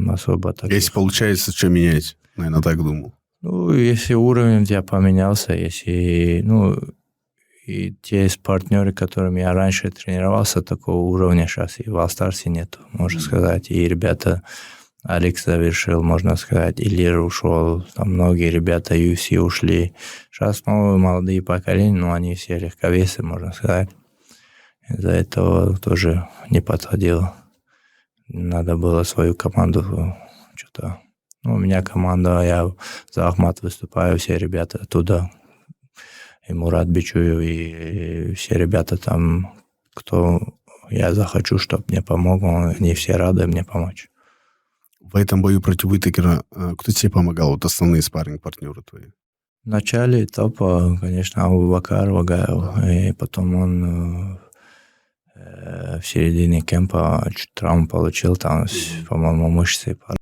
особо так. Если получается, что менять? Наверное, так думал. Ну, если уровень у тебя поменялся, если, и те партнеры, которыми я раньше тренировался, такого уровня сейчас и в All-Stars нету, можно сказать. И ребята, Алекс завершил, можно сказать, Илир ушел, там многие ребята UFC ушли. Сейчас новые молодые поколения, но они все легковесы, можно сказать. Из-за этого тоже не подходило. Надо было свою команду что-то... у меня команда, я за Ахмат выступаю, все ребята оттуда. И Мурат Бичуев, и все ребята там, кто я захочу, чтобы мне помог, они все рады мне помочь. В этом бою против Уитакера кто тебе помогал? Вот основные спарринг-партнеры твои. В начале этапа, конечно, Абубакар Вагаев, и потом он в середине кемпа чуть травму получил, там, по-моему, мышцы